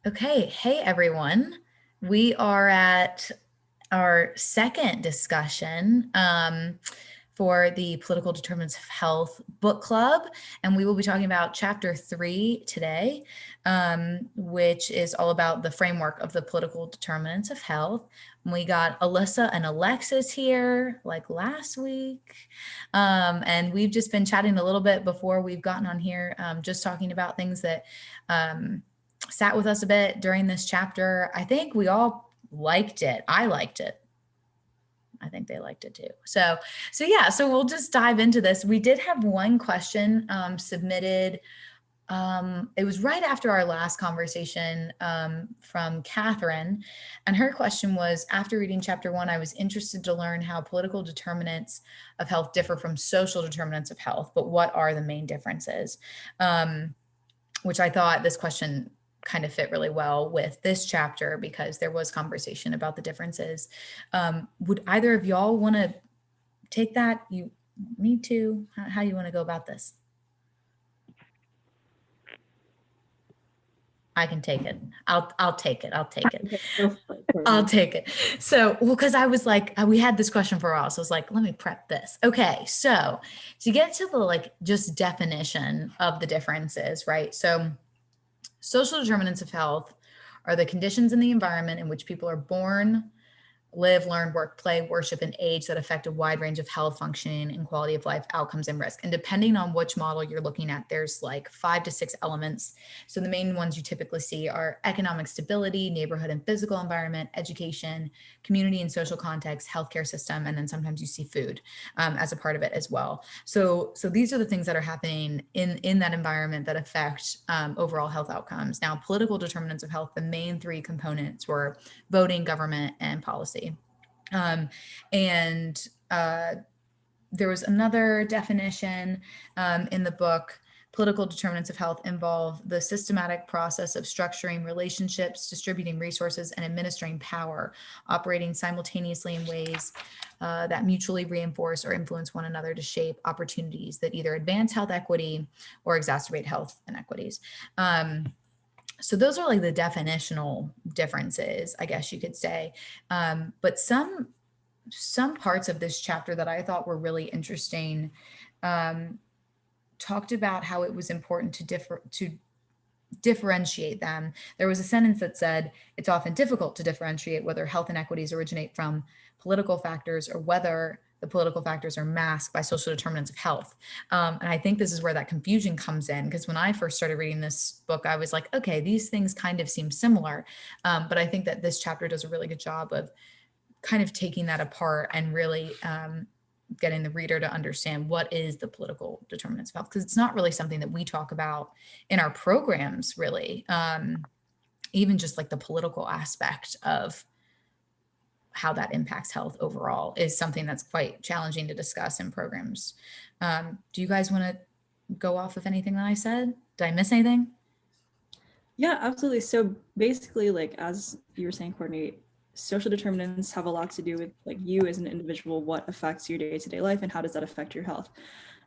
Okay, hey everyone. We are at our second discussion for the Political Determinants of Health book club, and we will be talking about chapter 3 today, which is all about the framework of the political determinants of health. We got Alyssa and Alexis here like last week, and we've just been chatting a little bit before we've gotten on here, just talking about things that sat with us a bit during this chapter. I think we all liked it. I liked it. I think they liked it too. So we'll just dive into this. We did have one question submitted. It was right after our last conversation from Catherine. And her question was, after reading chapter 1, I was interested to learn how political determinants of health differ from social determinants of health, but what are the main differences? Which I thought this question kind of fit really well with this chapter because there was conversation about the differences. Would either of y'all want to take that? You need to? How you want to go about this? I can take it. I'll take it. I'll take it. I'll take it. So, well, because I was like, we had this question for a while. So I was like, let me prep this. Okay. So to get to the just definition of the differences, right? So social determinants of health are the conditions in the environment in which people are born, live, learn, work, play, worship, and age that affect a wide range of health, functioning, and quality of life outcomes and risk. And depending on which model you're looking at, there's like 5 to 6 elements. So the main ones you typically see are economic stability, neighborhood and physical environment, education, community and social context, healthcare system, and then sometimes you see food as a part of it as well. So these are the things that are happening in that environment that affect overall health outcomes. Now, political determinants of health, the main 3 components were voting, government, and policy. There was another definition in the book. Political determinants of health involve the systematic process of structuring relationships, distributing resources, and administering power, operating simultaneously in ways that mutually reinforce or influence one another to shape opportunities that either advance health equity or exacerbate health inequities. So those are like the definitional differences, I guess you could say. But some parts of this chapter that I thought were really interesting talked about how it was important to differentiate them. There was a sentence that said, it's often difficult to differentiate whether health inequities originate from political factors or whether the political factors are masked by social determinants of health. And I think this is where that confusion comes in, because when I first started reading this book, I was like, okay, these things kind of seem similar. But I think that this chapter does a really good job of kind of taking that apart and really getting the reader to understand what is the political determinants of health, because it's not really something that we talk about in our programs, really. Even just like the political aspect of how that impacts health overall is something that's quite challenging to discuss in programs. Do you guys want to go off of anything that I said? Did I miss anything? Yeah, absolutely. So basically, like as you were saying, Courtney, social determinants have a lot to do with like you as an individual, what affects your day-to-day life and how does that affect your health.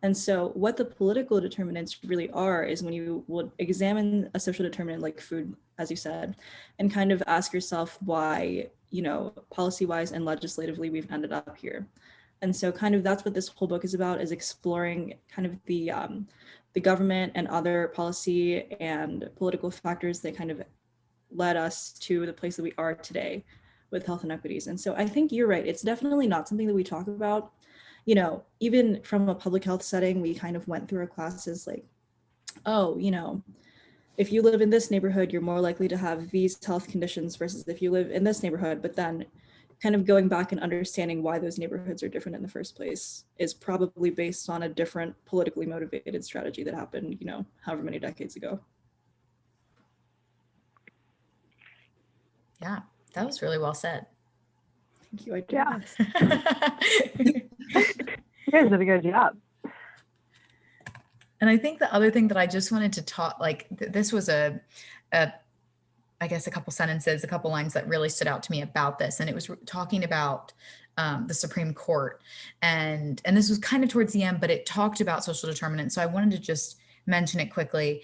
And so what the political determinants really are is when you would examine a social determinant like food, as you said, and kind of ask yourself why, policy-wise and legislatively we've ended up here. And so kind of that's what this whole book is about, is exploring kind of the government and other policy and political factors that kind of led us to the place that we are today with health inequities. And so I think you're right. It's definitely not something that we talk about. Even from a public health setting, we kind of went through our classes like, oh, if you live in this neighborhood, you're more likely to have these health conditions versus if you live in this neighborhood. But then kind of going back and understanding why those neighborhoods are different in the first place is probably based on a different politically motivated strategy that happened, however many decades ago. Yeah, that was really well said. Thank you. Yeah. You guys did a good job. And I think the other thing that I just wanted to talk, this was I guess a couple sentences, a couple lines that really stood out to me about this. And it was talking about the Supreme Court. And this was kind of towards the end, but it talked about social determinants. So I wanted to just mention it quickly.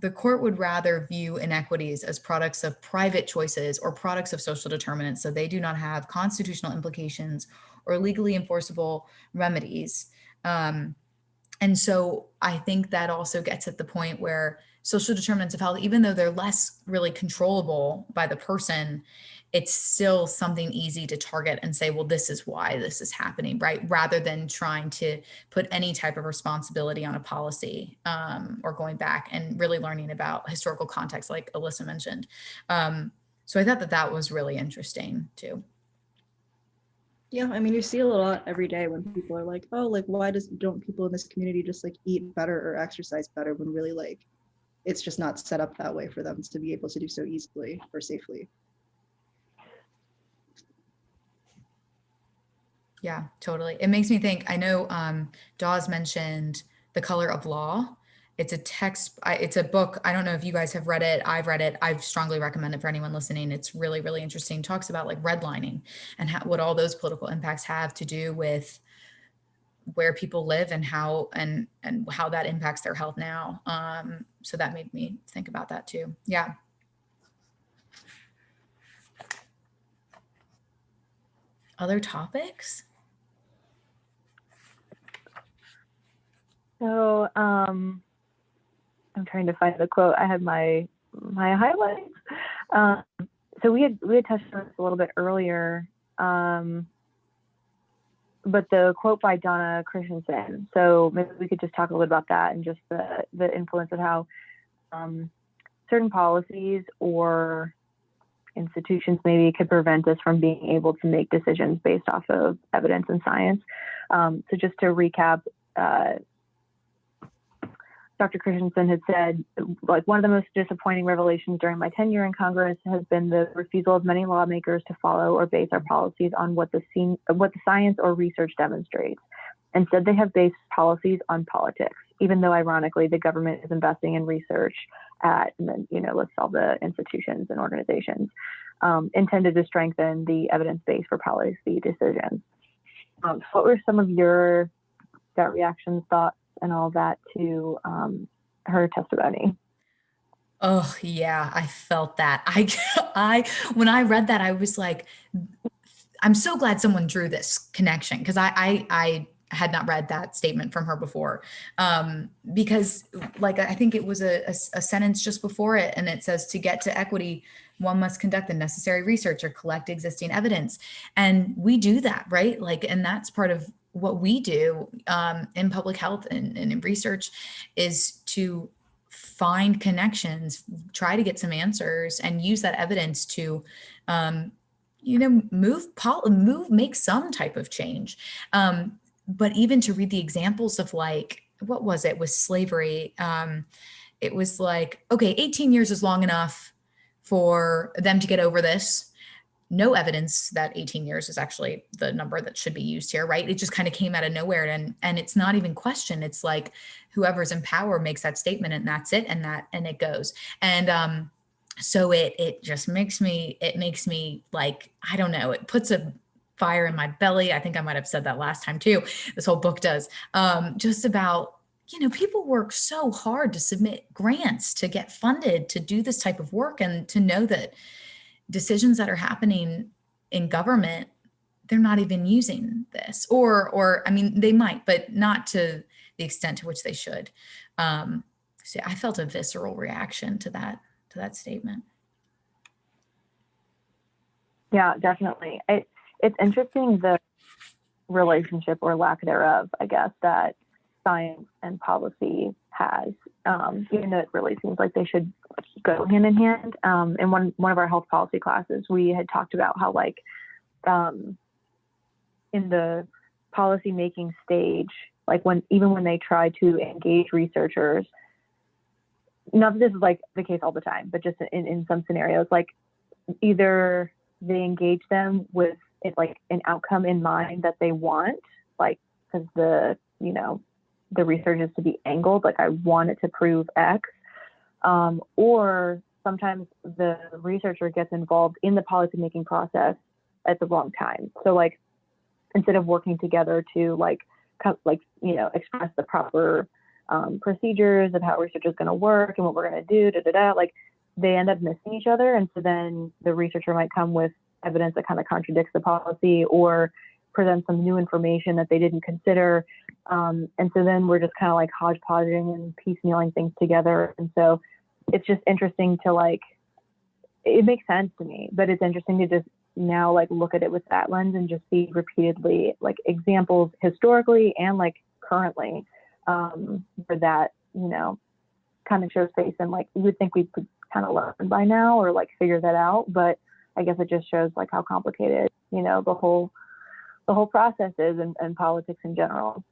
the court would rather view inequities as products of private choices or products of social determinants, so they do not have constitutional implications or legally enforceable remedies. And so I think that also gets at the point where social determinants of health, even though they're less really controllable by the person, it's still something easy to target and say, well, this is why this is happening, right? Rather than trying to put any type of responsibility on a policy, or going back and really learning about historical context, like Alyssa mentioned. So I thought that that was really interesting too. Yeah, I mean, you see a lot every day when people are like, oh, like, why don't people in this community just like eat better or exercise better, when really like it's just not set up that way for them to be able to do so easily or safely. Yeah, totally. It makes me think, I know Dawes mentioned The Color of Law. It's a text, it's a book. I don't know if you guys have read it. I've read it. I strongly recommend it for anyone listening. It's really, really interesting. Talks about like redlining and what all those political impacts have to do with where people live and how how that impacts their health now. So that made me think about that too. Yeah. Other topics? So I'm trying to find the quote. I had my highlights. So we had touched on this a little bit earlier, but the quote by Donna Christensen. So maybe we could just talk a little bit about that and just the influence of how certain policies or institutions maybe could prevent us from being able to make decisions based off of evidence and science. So just to recap, Dr. Christensen had said, like, one of the most disappointing revelations during my tenure in Congress has been the refusal of many lawmakers to follow or base our policies on what the science or research demonstrates. Instead, they have based policies on politics, even though, ironically, the government is investing in research at, and then, let's all the institutions and organizations intended to strengthen the evidence base for policy decisions. So what were some of your gut reactions, thoughts, and all that to her testimony? Oh yeah, I felt that. I when I read that, I was like, I'm so glad someone drew this connection, because I had not read that statement from her before, because like I think it was a sentence just before it, and it says, to get to equity, one must conduct the necessary research or collect existing evidence, and we do that, right? Like, and that's part of what we do in public health and in research, is to find connections, try to get some answers, and use that evidence to make some type of change. But even to read the examples of, like, what was it with slavery? It was like, okay, 18 years is long enough for them to get over this. No evidence that 18 years is actually the number that should be used here, right? It just kind of came out of nowhere, and it's not even questioned. It's like whoever's in power makes that statement, and that's it, and it goes. And so it just makes me like, I don't know, it puts a fire in my belly. I think I might have said that last time too. This whole book does, just about, people work so hard to submit grants, to get funded, to do this type of work, and to know that decisions that are happening in government, they're not even using this, or I mean, they might, but not to the extent to which they should. So I felt a visceral reaction to that statement. Yeah, definitely. It's interesting, the relationship, or lack thereof, I guess, that science and policy has, even though it really seems like they should go hand in hand. In one of our health policy classes, we had talked about how, like, in the policy making stage, like even when they try to engage researchers, not that this is like the case all the time, but just in some scenarios, like, either they engage them with like an outcome in mind that they want, like, because the research is to be angled, like, I want it to prove X, or sometimes the researcher gets involved in the policymaking process at the wrong time. So, like, instead of working together to express the proper procedures of how research is going to work and what we're going to do, like they end up missing each other. And so then the researcher might come with evidence that kind of contradicts the policy or present some new information that they didn't consider. And so then we're just kind of like hodgepodging and piecemealing things together. And so it's just interesting to like, it makes sense to me, but it's interesting to just now like look at it with that lens and just see repeatedly like examples historically and like currently where that, you know, kind of shows face. And like you would think we could kind of learn by now or like figure that out, but I guess it just shows like how complicated, you know, the whole process is and politics in general.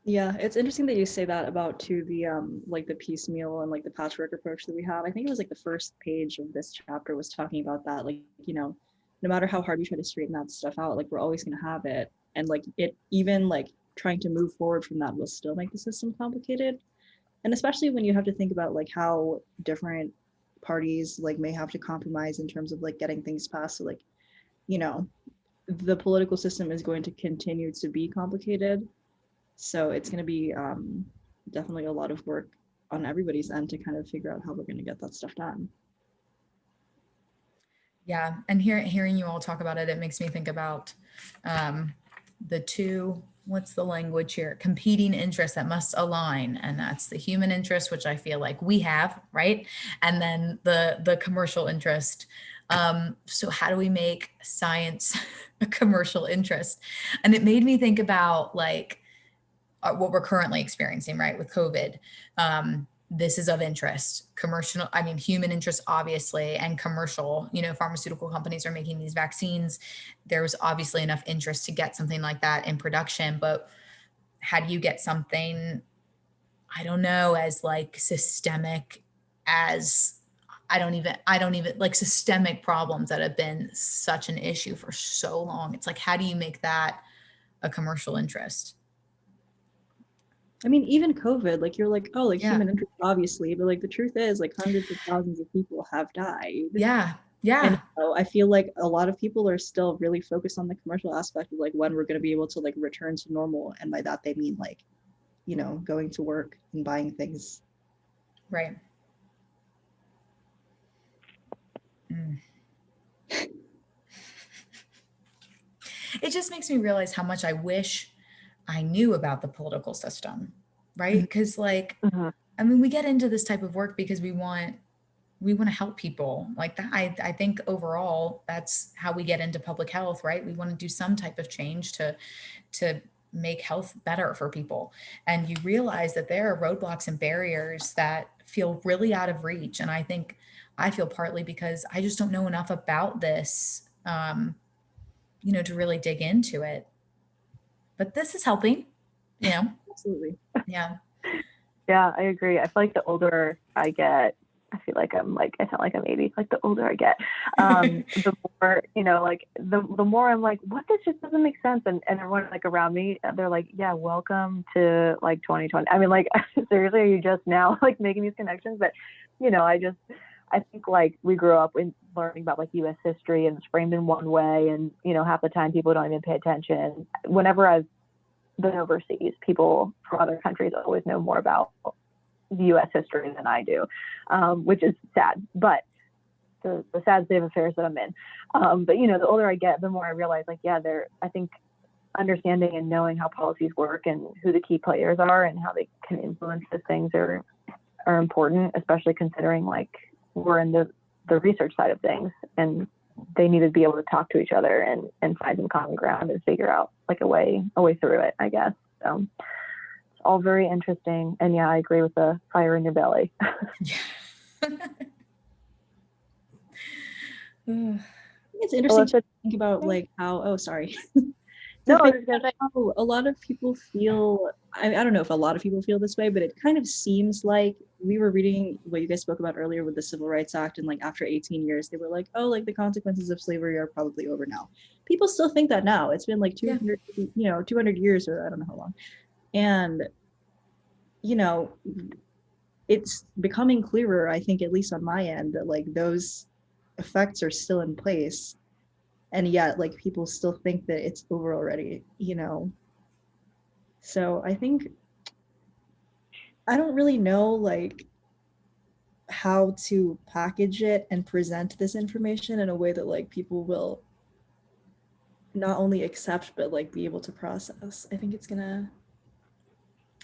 Yeah, it's interesting that you say that about too the like the piecemeal and like the patchwork approach that we have. I think it was like the first page of this chapter was talking about that. Like, you know, no matter how hard we try to straighten that stuff out, like we're always gonna have it. And like it even like trying to move forward from that will still make the system complicated. And especially when you have to think about like how different parties like may have to compromise in terms of like getting things passed. So like, you know, the political system is going to continue to be complicated. So it's going to be definitely a lot of work on everybody's end to kind of figure out how we're going to get that stuff done. Yeah, and hearing you all talk about it, it makes me think about the two, what's the language here? Competing interests that must align, and that's the human interest, which I feel like we have, right? And then the commercial interest. So how do we make science a commercial interest? And it made me think about like what we're currently experiencing, right, with COVID. This is of interest, commercial, I mean, human interest, obviously, and commercial, you know, pharmaceutical companies are making these vaccines. There's obviously enough interest to get something like that in production, but how do you get something, I don't know, as like systemic as, I don't even like systemic problems that have been such an issue for so long. It's like, how do you make that a commercial interest? I mean, even COVID, like you're like, oh, like Yeah. human interest, obviously, but like the truth is, like hundreds of thousands of people have died. Yeah. Yeah. And I feel like a lot of people are still really focused on the commercial aspect of like when we're going to be able to like return to normal, and by that they mean like, you know, going to work and buying things. Right. Mm. It just makes me realize how much I wish I knew about the political system, right? Because like, I mean, we get into this type of work because we want to help people like that. I think overall that's how we get into public health, right? We want to do some type of change to make health better for people. And you realize that there are roadblocks and barriers that feel really out of reach. And I feel partly because I just don't know enough about this, you know, to really dig into it. But this is helping, you know? Absolutely. Yeah. Yeah, I agree. I feel like the older I get, I feel like I sound like I'm 80. Like the older I get, the more, you know, like the more I'm like, what, this just doesn't make sense. And everyone like around me, they're like, yeah, welcome to like 2020. I mean, like, seriously, are you just now like making these connections? But, you know, I think like we grew up in learning about like US history and it's framed in one way. And, you know, half the time people don't even pay attention. Whenever I've been overseas, people from other countries always know more about US history than I do, which is sad, but the sad state of affairs that I'm in. But, you know, the older I get, the more I realize like, yeah, I think understanding and knowing how policies work and who the key players are and how they can influence those things are important, especially considering like we're in the research side of things and they need to be able to talk to each other and find some common ground and figure out like a way through it, I guess. So it's all very interesting. And yeah, I agree with the fire in your belly. It's interesting to think about like how, oh, sorry. No, I was gonna say, how a lot of people feel, I don't know if a lot of people feel this way, but it kind of seems like we were reading what you guys spoke about earlier with the Civil Rights Act, and like after 18 years, they were like, oh, like the consequences of slavery are probably over now. People still think that now. It's been like 200, you know, 200 years or I don't know how long. And, you know, it's becoming clearer, I think, at least on my end, that like those effects are still in place. And yet like people still think that it's over already, you know. So I think I don't really know like how to package it and present this information in a way that like people will not only accept but like be able to process. I think it's gonna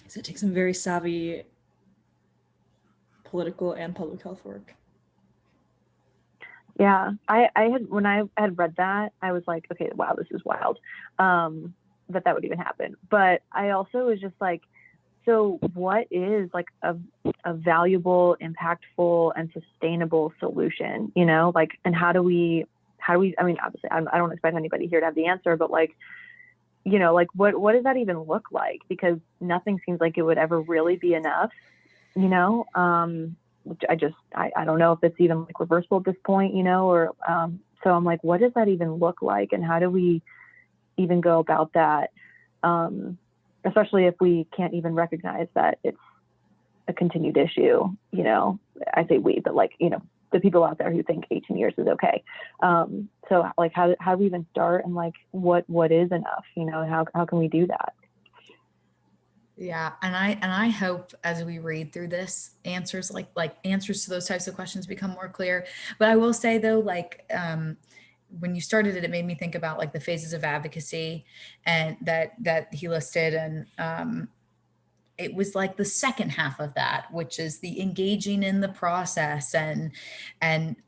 take some very savvy political and public health work. Yeah, I had, when I had read that, I was like, okay, wow, this is wild, that would even happen. But I also was just like, so what is like a valuable, impactful, and sustainable solution, you know, like, and how do we, I mean, obviously I don't expect anybody here to have the answer, but like, you know, like what does that even look like? Because nothing seems like it would ever really be enough, you know, which I don't know if it's even like reversible at this point, you know, or, so I'm like, what does that even look like? And how do we even go about that? Especially if we can't even recognize that it's a continued issue, you know, I say we, but like, you know, the people out there who think 18 years is okay. So like, how do we even start, and like, what is enough, you know, how can we do that? Yeah, and I hope as we read through this, answers answers to those types of questions become more clear. But I will say though, like when you started it, it made me think about like the phases of advocacy, and that he listed, and it was like the second half of that, which is the engaging in the process, and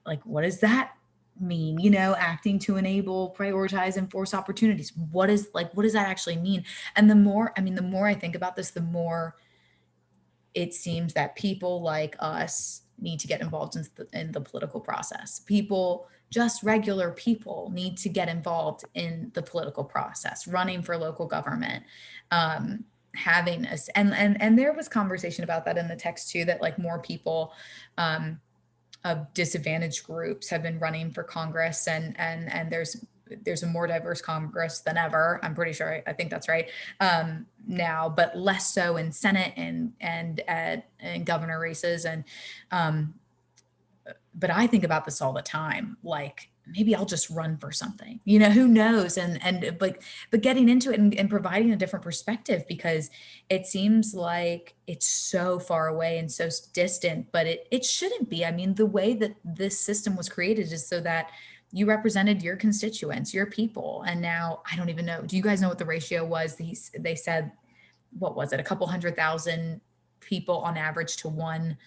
like what does that mean, you know, acting to enable, prioritize, and force opportunities. What does that actually mean? And the more I think about this, the more it seems that people like us need to get involved in the political process. People, just regular people, need to get involved in the political process, running for local government, having us, and there was conversation about that in the text too, that like more people of disadvantaged groups have been running for Congress, and there's a more diverse Congress than ever. I'm pretty sure. I think that's right now, but less so in Senate and governor races. And but I think about this all the time. Like maybe I'll just run for something. You know, who knows? But getting into it and providing a different perspective, because it seems like it's so far away and so distant, but it shouldn't be. I mean, the way that this system was created is so that you represented your constituents, your people. And now I don't even know. Do you guys know what the ratio was? They said, what was it? A couple 100,000 people on average to one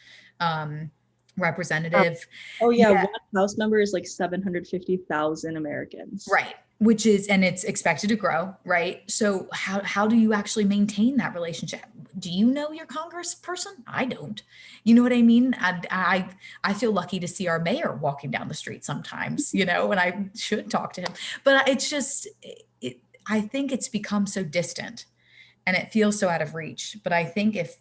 representative. Oh yeah, one House member is like 750,000 Americans. Right. Which is, and it's expected to grow, right? So how do you actually maintain that relationship? Do you know your congressperson? I don't. You know what I mean? I feel lucky to see our mayor walking down the street sometimes, you know, and I should talk to him. But it's just, I think it's become so distant and it feels so out of reach. But I think if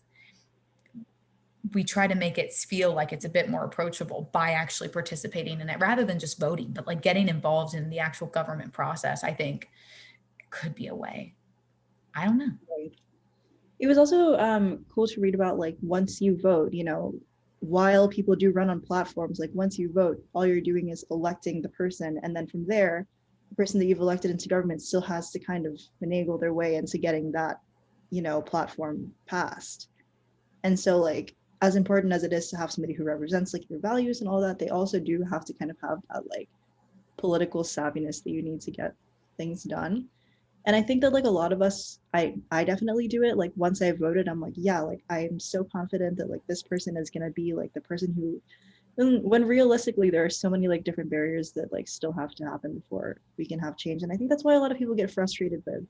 we try to make it feel like it's a bit more approachable by actually participating in it rather than just voting, but like getting involved in the actual government process, I think could be a way. I don't know. Right. It was also cool to read about like once you vote, you know, while people do run on platforms, like once you vote, all you're doing is electing the person. And then from there, the person that you've elected into government still has to kind of finagle their way into getting that, you know, platform passed. And so like, as important as it is to have somebody who represents like your values and all that, they also do have to kind of have that like political savviness that you need to get things done. And I think that like a lot of us, I definitely do it. Like once I voted, I'm like, yeah, like I'm so confident that like this person is gonna be like the person who, when realistically there are so many like different barriers that like still have to happen before we can have change. And I think that's why a lot of people get frustrated with,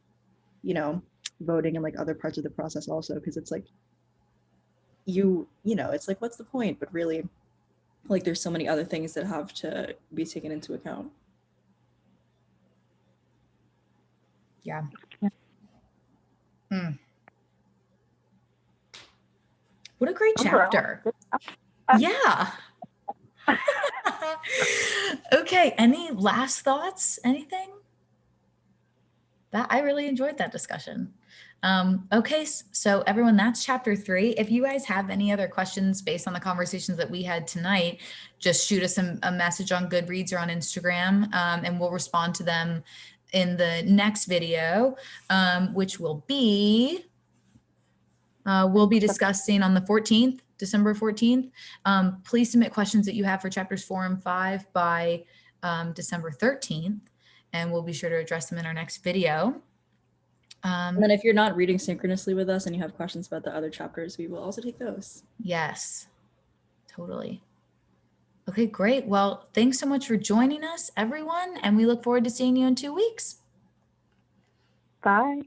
you know, voting and like other parts of the process also, because it's like you know, it's like, what's the point? But really, like there's so many other things that have to be taken into account. Yeah. What a great chapter. Yeah. Okay. Any last thoughts? Anything? That I really enjoyed that discussion. Okay, so everyone, that's chapter 3. If you guys have any other questions based on the conversations that we had tonight, just shoot us a message on Goodreads or on Instagram, and we'll respond to them in the next video, which will be We'll be discussing on the 14th, December 14th. Please submit questions that you have for chapters 4 and 5 by December 13th, and we'll be sure to address them in our next video. And then if you're not reading synchronously with us and you have questions about the other chapters, we will also take those. Yes, totally. Okay, great. Well, thanks so much for joining us, everyone, and we look forward to seeing you in 2 weeks. Bye.